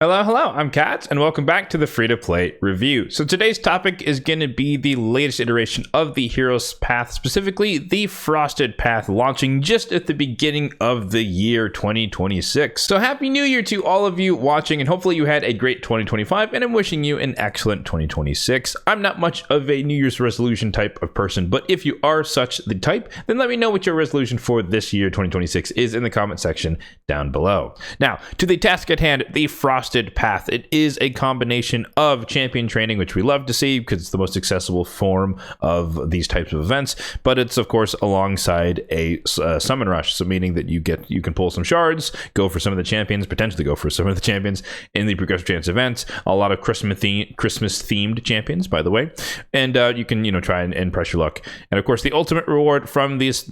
Hello, I'm Kats, and welcome back to the free-to-play review. So today's topic is going to be the latest iteration of the Hero's Path, specifically the Frosted Path, launching just at the beginning of the year 2026. So happy new year to all of you watching, and hopefully you had a great 2025, and I'm wishing you an excellent 2026. I'm not much of a New Year's resolution type of person, but if you are such the type, then let me know what your resolution for this year 2026 is in the comment section down below. Now, to the task at hand, the Frosted Path. It is a combination of champion training, which we love to see because it's the most accessible form of these types of events, but it's of course alongside a summon rush, so meaning that you can pull some shards, go for some of the champions, potentially go for some of the champions in the progressive chance events, a lot of Christmas themed champions, by the way, and you can try and press your luck. And of course, the ultimate reward from this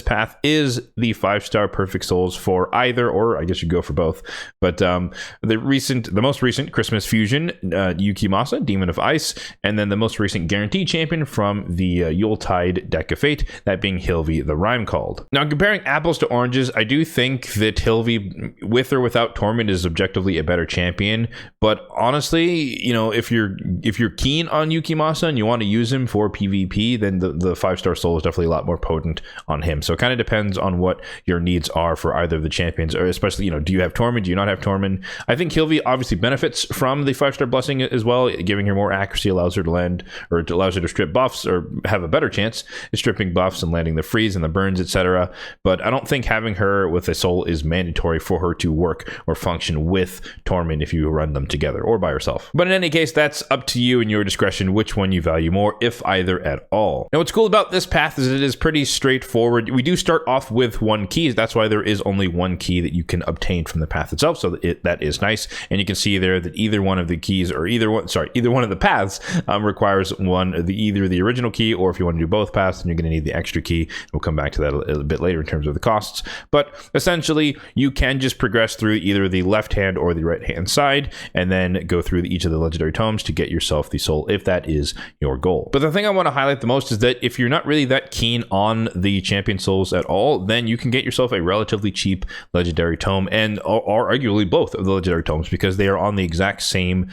path is the 5-star perfect souls for either, or I guess you go for both, but the most recent Christmas fusion, Yukimasa, Demon of Ice, and then the most recent guaranteed champion from the Yuletide deck of fate, that being Hilvi the Rhyme Called. Now, comparing apples to oranges, I do think that Hilvi, with or without Torment, is objectively a better champion, but honestly, if you're keen on Yukimasa and you want to use him for PvP, then the 5-star soul is definitely a lot more potent on him. So it kind of depends on what your needs are for either of the champions, or especially, do you have Torment, do you not have Torment? I think Hilvi obviously benefits from the 5-star blessing as well. Giving her more accuracy allows her to land, or it allows her to strip buffs, or have a better chance at stripping buffs and landing the freeze and the burns, etc. But I don't think having her with a soul is mandatory for her to work or function with Torment if you run them together or by herself. But in any case, that's up to you and your discretion which one you value more, if either at all. Now, what's cool about this path is it is pretty straightforward. We do start off with one key. That's why there is only one key that you can obtain from the path itself, so that is nice. And you can see there that either one of the keys, or either one of the paths requires either the original key, or if you want to do both paths, then you're going to need the extra key. We'll come back to that a bit later in terms of the costs. But essentially, you can just progress through either the left hand or the right hand side, and then go through each of the legendary tomes to get yourself the soul, if that is your goal. But the thing I want to highlight the most is that if you're not really that keen on the champion souls at all, then you can get yourself a relatively cheap legendary tome, and or arguably both of the legendary tomes, because they are on the exact same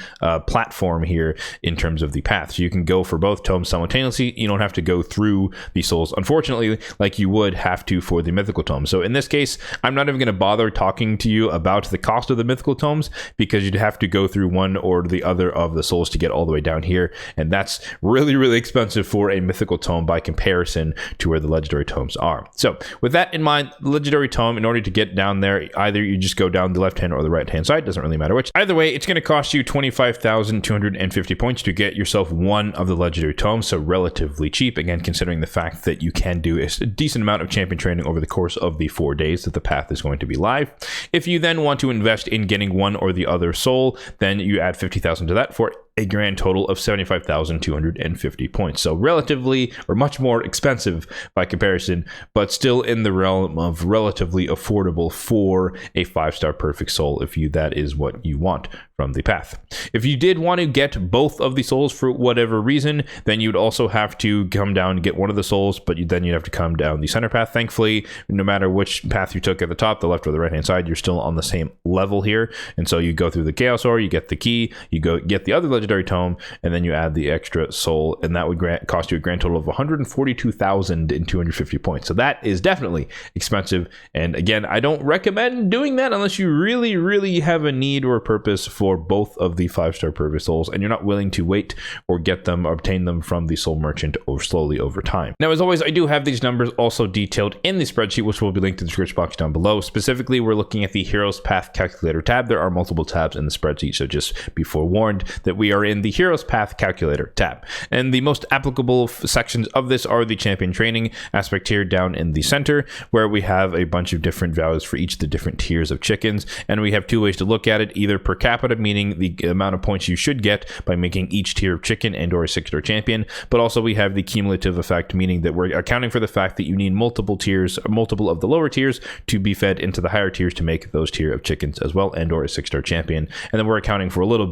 platform here in terms of the path. So you can go for both tomes simultaneously. You don't have to go through the souls, unfortunately, like you would have to for the mythical tomes. So in this case, I'm not even going to bother talking to you about the cost of the mythical tomes, because you'd have to go through one or the other of the souls to get all the way down here, and that's really, really expensive for a mythical tome by comparison to where the legendary tomes are. So with that in mind, the legendary tome, in order to get down there, either you just go down the left hand or the right hand side, doesn't really matter which. Either way, it's going to cost you 25,250 points to get yourself one of the legendary tomes, so relatively cheap, again, considering the fact that you can do a decent amount of champion training over the course of the 4 days that the path is going to be live. If you then want to invest in getting one or the other soul, then you add 50,000 to that for a grand total of 75,250 points. So relatively, or much more expensive by comparison, but still in the realm of relatively affordable for a 5-star perfect soul, if that is what you want from the path. If you did want to get both of the souls for whatever reason, then you'd also have to come down and get one of the souls, but then you'd have to come down the center path. Thankfully, no matter which path you took at the top, the left or the right hand side, you're still on the same level here. And so you go through the Chaos Ore, you get the key, you go get the other legendary tome, and then you add the extra soul, and that would cost you a grand total of 142,250 points. So that is definitely expensive, and again, I don't recommend doing that unless you really, really have a need or a purpose for both of the 5-star perfect souls, and you're not willing to wait or get them or obtain them from the soul merchant slowly over time. Now, as always, I do have these numbers also detailed in the spreadsheet, which will be linked in the description box down below. Specifically, we're looking at the Hero's Path Calculator tab. There are multiple tabs in the spreadsheet, so just be forewarned that we are in the Hero's Path Calculator tab. And the most applicable sections of this are the champion training aspect here down in the center, where we have a bunch of different values for each of the different tiers of chickens. And we have two ways to look at it, either per capita, meaning the amount of points you should get by making each tier of chicken and or a 6-star champion, but also we have the cumulative effect, meaning that we're accounting for the fact that you need multiple tiers, multiple of the lower tiers to be fed into the higher tiers to make those tier of chickens as well, and or a 6-star champion. And then we're accounting for a little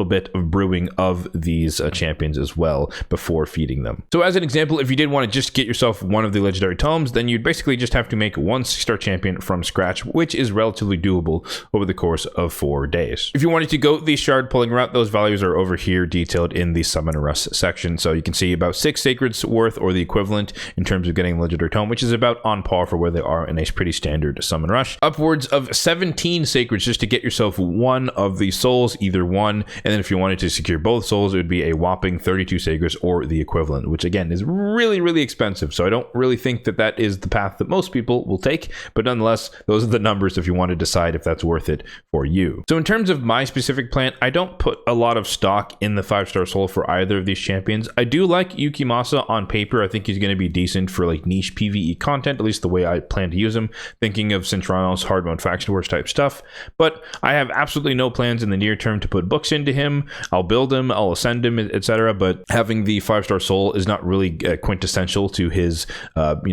bit of brewing of these champions as well before feeding them. So as an example, if you did want to just get yourself one of the legendary tomes, then you'd basically just have to make one 6-star champion from scratch, which is relatively doable over the course of 4 days. If you wanted to go the shard pulling route, those values are over here detailed in the Summon Rust section. So you can see about 6 sacreds worth, or the equivalent, in terms of getting legendary tome, which is about on par for where they are in a pretty standard summon rush. Upwards of 17 sacreds just to get yourself one of the souls, either one, and then if you wanted to secure both souls, it would be a whopping 32 sacreds or the equivalent, which again is really expensive. So I don't really think that that is the path that most people will take, but nonetheless, those are the numbers if you want to decide if that's worth it for you. So in terms of my specific plan, I don't put a lot of stock in the 5-star soul for either of these champions. I do like Yukimasa on paper. I think he's going to be decent for like niche PvE content, at least the way I plan to use him, thinking of Centranos, hard mode faction wars type stuff. But I have absolutely no plans in the near term to put books into him. I'll build him, I'll ascend him, etc. But having the 5-star soul is not really quintessential to his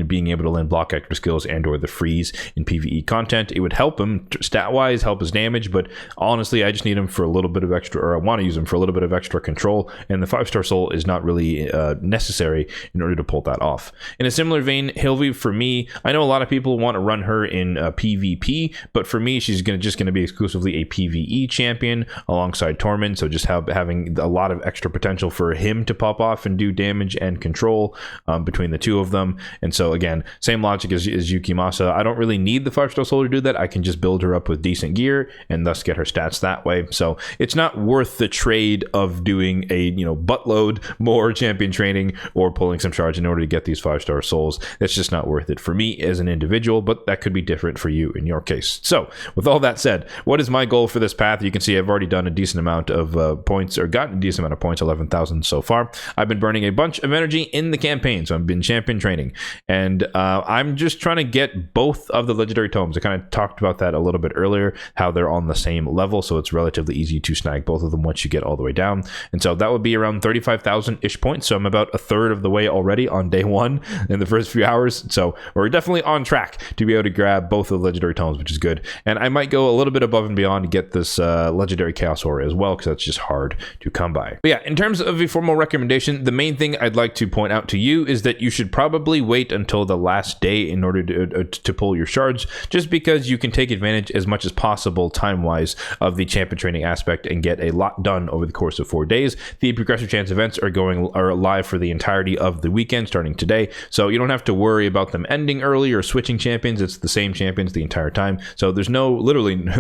being able to land block extra skills and or the freeze in PvE content. It would help him stat wise, help his damage, but honestly I just need him for a little bit of extra, or I want to use him for a little bit of extra control, and the 5-star soul is not really necessary in order to pull that off. In a similar vein, Hilvi, for me, I know a lot of people want to run her in PvP, but for me she's just going to be exclusively a PvE champion alongside Tormund, so just having a lot of extra potential for him to pop off and do damage and control between the two of them. And so again, same logic as Yukimasa. I don't really need the 5-star soul to do that. I can just build her up with decent gear and thus get her stats that way. So it's not worth the trade of doing a buttload more champion training or pulling some shards in order to get these 5-star souls. That's just not worth it for me as an individual, but that could be different for you in your case. So with all that said, what is my goal for this path? You can see I've already done a decent amount of points, or gotten a decent amount of points, 11,000 so far. I've been burning a bunch of energy in the campaign, so I've been champion training, and I'm just trying to get both of the legendary tomes. I kind of talked about that a little bit earlier, how they're on the same level, so it's relatively easy to snag both of them once you get all the way down. And so that would be around 35,000-ish points, so I'm about a third of the way already on day one in the first few hours. So we're definitely on track to be able to grab both of the legendary tomes, which is good. And I might go a little bit above and beyond to get this legendary chaos aura as well, because that's just hard to come by. But yeah, in terms of a formal recommendation, the main thing I'd like to point out to you is that you should probably wait until the last day in order to pull your shards, just because you can take advantage as much as possible time-wise of the champion training aspect and get a lot done over the course of 4 days. The progressive chance events are live for the entirety of the weekend starting today, so you don't have to worry about them ending early or switching champions. It's the same champions the entire time, so there's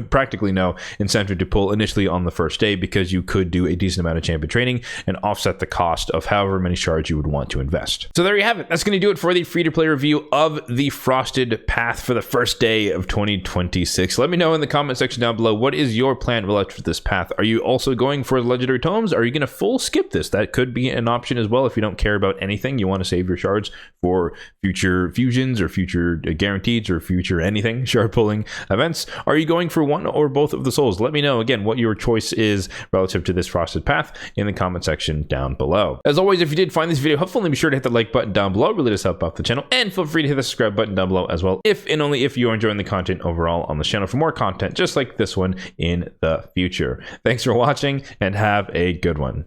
practically no incentive to pull initially on the first day, because you could do a decent amount of champion training and offset the cost of however many shards you would want to invest. So there you have it. That's going to do it for the free-to-play review of the Frosted Path for the first day of 2026. Let me know in the comment section down below, what is your plan related to this path? Are you also going for the legendary tomes? Are you going to full skip this? That could be an option as well if you don't care about anything. You want to save your shards for future fusions or future guarantees or future anything shard pulling events. Are you going for one or both of the souls? Let me know again what your choice is relative to this Frosted Path in the comment section down below. As always, if you did find this video helpful, be sure to hit the like button down below. It really does help out the channel, and feel free to hit the subscribe button down below as well, if and only if you are enjoying the content overall on the channel, for more content just like this one in the future. Thanks for watching and have a good one.